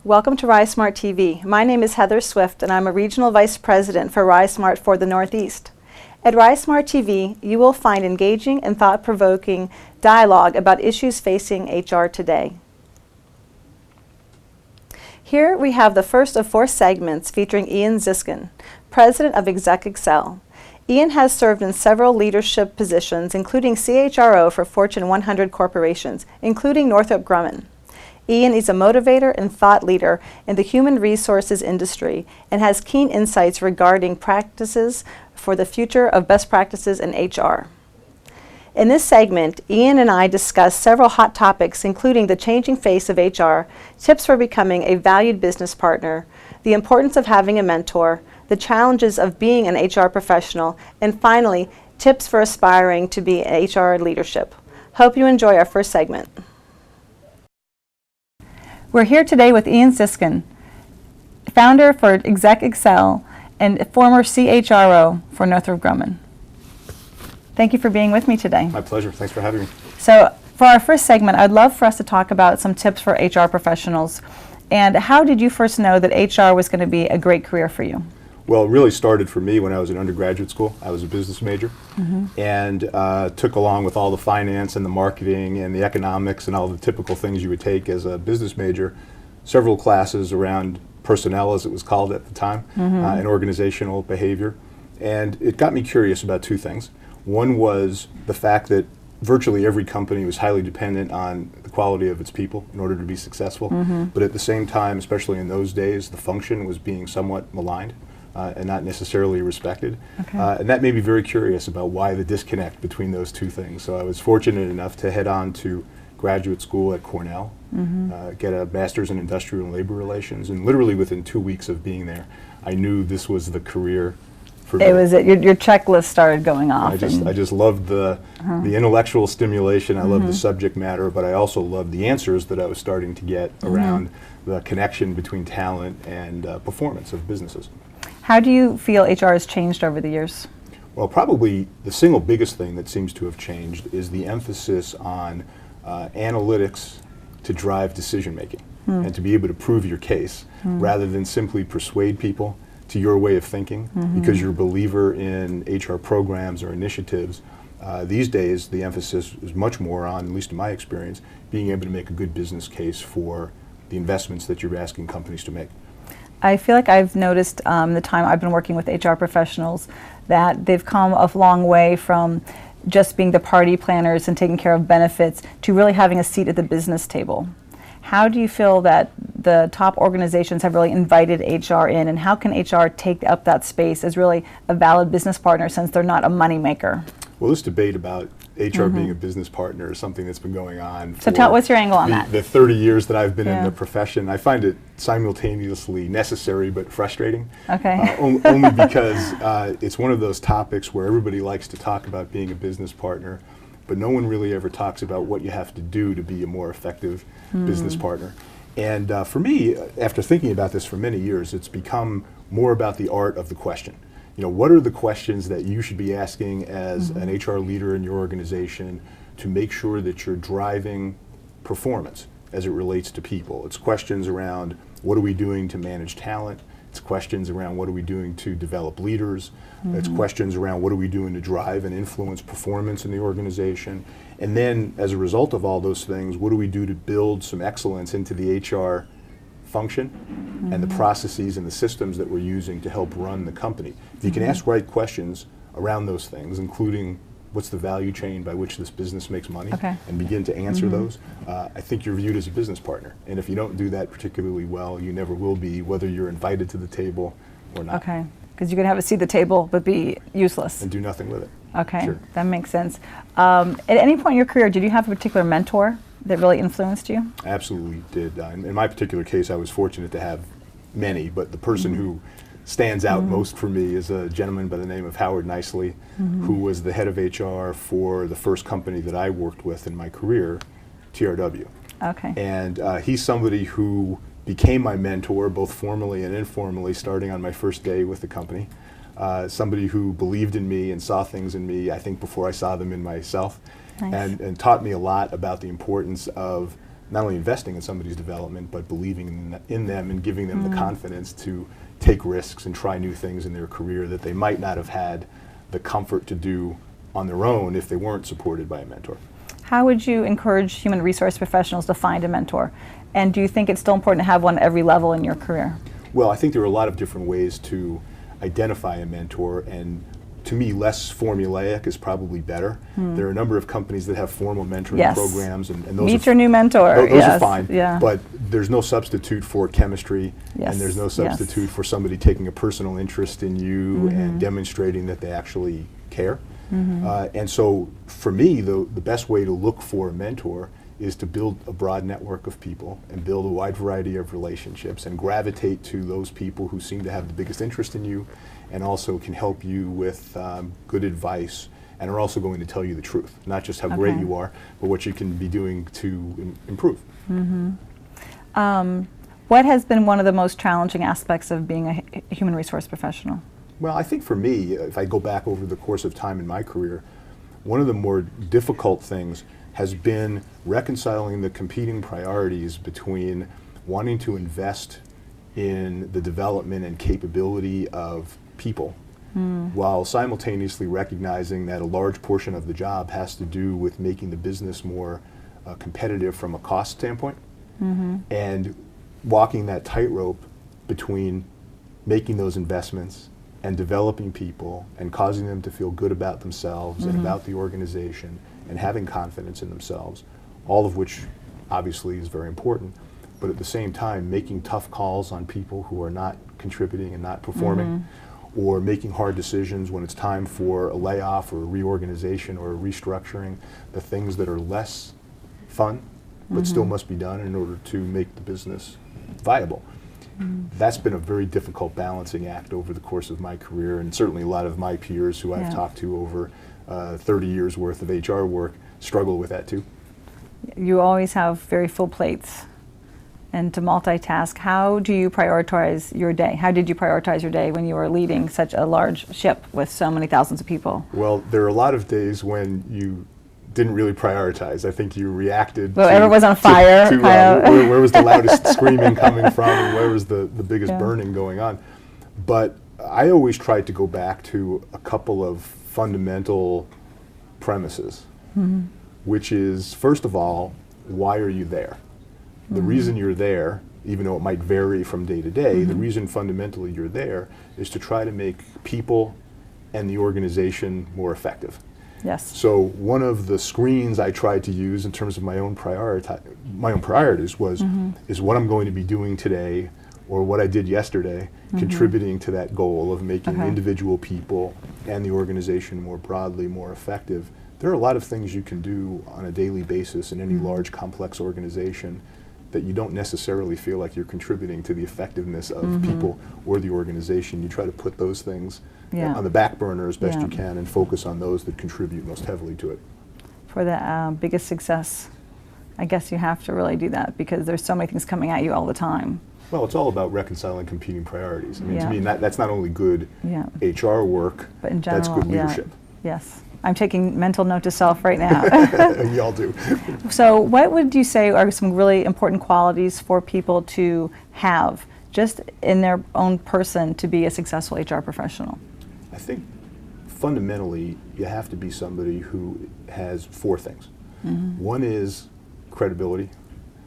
Welcome to RiseSmart TV. My name is Heather Swift and I'm a Regional Vice President for RiseSmart for the Northeast. At RiseSmart TV, you will find engaging and thought-provoking dialogue about issues facing HR today. Here we have the first of 4 segments featuring Ian Ziskin, President of EXec EXcel. Ian has served in several leadership positions, including CHRO for Fortune 100 corporations, including Northrop Grumman. Ian is a motivator and thought leader in the human resources industry and has keen insights regarding practices for the future of best practices in HR. In this segment, Ian and I discuss several hot topics, including the changing face of HR, tips for becoming a valued business partner, the importance of having a mentor, the challenges of being an HR professional, and finally, tips for aspiring to be HR leadership. Hope you enjoy our first segment. We're here today with Ian Ziskin, founder for EXec EXcel and former CHRO for Northrop Grumman. Thank you for being with me today. My pleasure. Thanks for having me. So for our first segment, I'd love for us to talk about some tips for HR professionals. And how did you first know that HR was going to be a great career for you? Well, it really started for me when I was in undergraduate school. I was a business major and took along with all the finance and the marketing and the economics and all the typical things you would take as a business major, several classes around personnel, as it was called at the time, and organizational behavior. And it got me curious about 2 things. One was the fact that virtually every company was highly dependent on the quality of its people in order to be successful. But at the same time, especially in those days, the function was being somewhat maligned. And not necessarily respected. And that made me very curious about why the disconnect between those 2 things. So I was fortunate enough to head on to graduate school at Cornell, get a master's in industrial and labor relations, and literally within 2 weeks of being there, I knew this was the career for me. It was your checklist started going off. I just loved the intellectual stimulation, I loved the subject matter, but I also loved the answers that I was starting to get around the connection between talent and performance of businesses. How do you feel HR has changed over the years? Well, probably the single biggest thing that seems to have changed is the emphasis on analytics to drive decision making and to be able to prove your case rather than simply persuade people to your way of thinking because you're a believer in HR programs or initiatives. These days, the emphasis is much more on, at least in my experience, being able to make a good business case for the investments that you're asking companies to make. I feel like I've noticed the time I've been working with HR professionals that they've come a long way from just being the party planners and taking care of benefits to really having a seat at the business table. How do you feel that the top organizations have really invited HR in, and how can HR take up that space as really a valid business partner since they're not a money maker? Well, this debate about HR being a business partner is something that's been going on So for what's your angle on that? the 30 years that I've been in the profession. I find it simultaneously necessary but frustrating. Only because it's one of those topics where everybody likes to talk about being a business partner, but no one really ever talks about what you have to do to be a more effective business partner. And for me, after thinking about this for many years, it's become more about the art of the question. You know, what are the questions that you should be asking as an HR leader in your organization to make sure that you're driving performance as it relates to people? It's questions around what are we doing to manage talent? It's questions around what are we doing to develop leaders? It's questions around what are we doing to drive and influence performance in the organization? And then as a result of all those things, what do we do to build some excellence into the HR function and the processes and the systems that we're using to help run the company? If you can ask right questions around those things, including what's the value chain by which this business makes money, and begin to answer those, I think you're viewed as a business partner. And if you don't do that particularly well, you never will be, whether you're invited to the table or not. Because you can have a seat at the table but be useless. And do nothing with it. Sure. That makes sense. At any point in your career, did you have a particular mentor that really influenced you? Absolutely did. In my particular case, I was fortunate to have many, but the person who stands out most for me is a gentleman by the name of Howard Nicely, who was the head of HR for the first company that I worked with in my career, TRW. And he's somebody who became my mentor, both formally and informally, starting on my first day with the company. Somebody who believed in me and saw things in me, I think, before I saw them in myself. And taught me a lot about the importance of not only investing in somebody's development, but believing in them and giving them the confidence to take risks and try new things in their career that they might not have had the comfort to do on their own if they weren't supported by a mentor. How would you encourage human resource professionals to find a mentor? And do you think it's still important to have one at every level in your career? Well, I think there are a lot of different ways to identify a mentor, and to me, less formulaic is probably better. There are a number of companies that have formal mentoring programs, and those Meet your new mentor. Those are fine, but there's no substitute for chemistry, and there's no substitute for somebody taking a personal interest in you and demonstrating that they actually care. And so, for me, the best way to look for a mentor is to build a broad network of people and build a wide variety of relationships and gravitate to those people who seem to have the biggest interest in you and also can help you with good advice and are also going to tell you the truth, not just how great you are, but what you can be doing to improve. What has been one of the most challenging aspects of being a human resource professional? Well, I think for me, if I go back over the course of time in my career, one of the more difficult things has been reconciling the competing priorities between wanting to invest in the development and capability of people while simultaneously recognizing that a large portion of the job has to do with making the business more competitive from a cost standpoint, and walking that tightrope between making those investments and developing people and causing them to feel good about themselves and about the organization and having confidence in themselves, all of which obviously is very important, but at the same time making tough calls on people who are not contributing and not performing, or making hard decisions when it's time for a layoff or a reorganization or a restructuring, the things that are less fun but still must be done in order to make the business viable. That's been a very difficult balancing act over the course of my career, and certainly a lot of my peers who I've talked to over 30 years worth of HR work struggle with that too. You always have very full plates, and to multitask, how do you prioritize your day? How did you prioritize your day when you were leading such a large ship with so many thousands of people? Well, there are a lot of days when you didn't really prioritize. I think you reacted well, everyone was on fire. Where was the loudest screaming coming from, and where was the biggest burning going on. But I always tried to go back to a couple of fundamental premises, which is, first of all, why are you there? The reason you're there, even though it might vary from day to day, the reason fundamentally you're there is to try to make people and the organization more effective. Yes. So one of the screens I tried to use in terms of my own priorities was, is what I'm going to be doing today or what I did yesterday contributing to that goal of making individual people and the organization more broadly more effective. There are a lot of things you can do on a daily basis in any large complex organization that you don't necessarily feel like you're contributing to the effectiveness of people or the organization. You try to put those things on the back burner as best you can and focus on those that contribute most heavily to it. For the biggest success, I guess you have to really do that because there's so many things coming at you all the time. Well, it's all about reconciling competing priorities. I mean, to me, that's not only good HR work, but in general, that's good leadership. Yes. I'm taking mental note to self right now. We all do. So what would you say are some really important qualities for people to have just in their own person to be a successful HR professional? I think fundamentally you have to be somebody who has four things. One is credibility,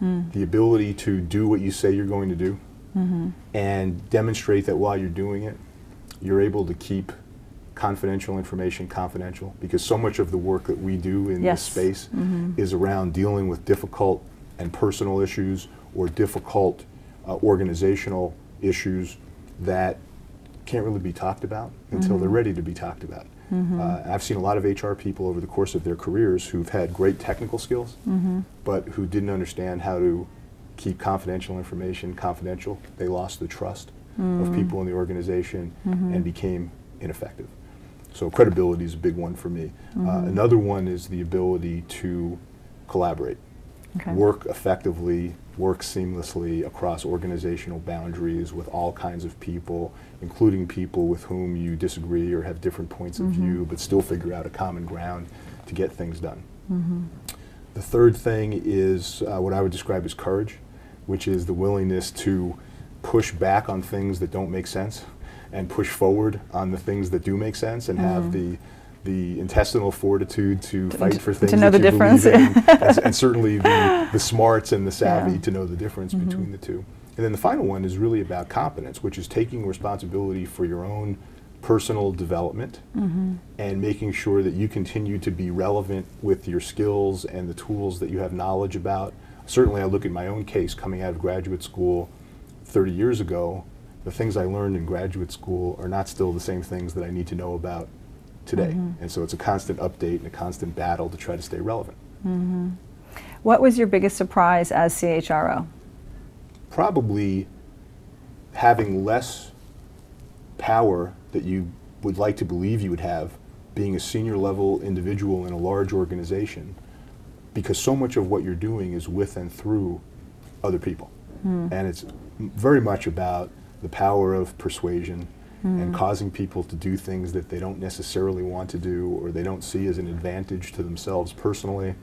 the ability to do what you say you're going to do and demonstrate that while you're doing it, you're able to keep confidential information confidential, because so much of the work that we do in this space is around dealing with difficult and personal issues or difficult organizational issues that can't really be talked about until they're ready to be talked about. I've seen a lot of HR people over the course of their careers who've had great technical skills, but who didn't understand how to keep confidential information confidential. They lost the trust of people in the organization and became ineffective. So credibility is a big one for me. Another one is the ability to collaborate, work effectively, work seamlessly across organizational boundaries with all kinds of people, including people with whom you disagree or have different points of view, but still figure out a common ground to get things done. The third thing is what I would describe as courage, which is the willingness to push back on things that don't make sense and push forward on the things that do make sense, and have the intestinal fortitude to fight for things to know that the you difference. believe in, and certainly the smarts and the savvy to know the difference between the two. And then the final one is really about competence, which is taking responsibility for your own personal development and making sure that you continue to be relevant with your skills and the tools that you have knowledge about. Certainly I look at my own case coming out of graduate school 30 years ago. The things I learned in graduate school are not still the same things that I need to know about today. And so it's a constant update and a constant battle to try to stay relevant. What was your biggest surprise as CHRO? Probably having less power that you would like to believe you would have being a senior level individual in a large organization, because so much of what you're doing is with and through other people. And it's very much about the power of persuasion and causing people to do things that they don't necessarily want to do or they don't see as an advantage to themselves personally,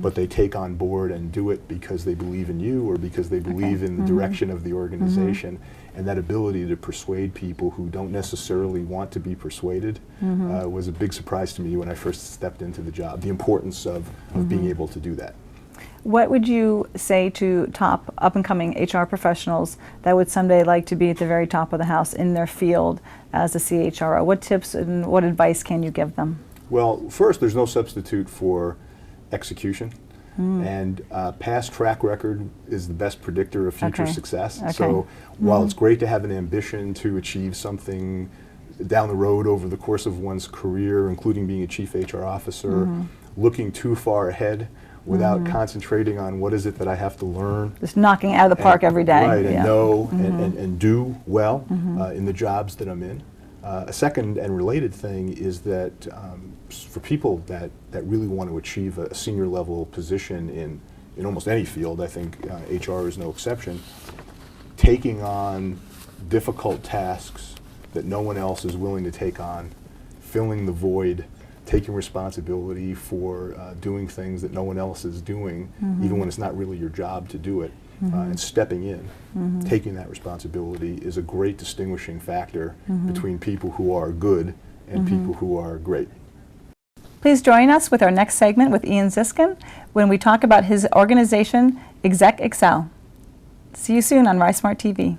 but they take on board and do it because they believe in you or because they believe in the direction of the organization. And that ability to persuade people who don't necessarily want to be persuaded was a big surprise to me when I first stepped into the job, the importance of being able to do that. What would you say to top up-and-coming HR professionals that would someday like to be at the very top of the house in their field as a CHRO? What tips and what advice can you give them? Well, first, there's no substitute for execution. And past track record is the best predictor of future success. So while it's great to have an ambition to achieve something down the road over the course of one's career, including being a chief HR officer, looking too far ahead without concentrating on what is it that I have to learn. Just knocking out of the park every day. Right, and know and do well in the jobs that I'm in. A second and related thing is that for people that really want to achieve a senior level position in almost any field, I think HR is no exception, taking on difficult tasks that no one else is willing to take on, filling the void, taking responsibility for doing things that no one else is doing, even when it's not really your job to do it, and stepping in, taking that responsibility is a great distinguishing factor between people who are good and people who are great. Please join us with our next segment with Ian Ziskin when we talk about his organization, EXec EXcel. See you soon on RiseSmart TV.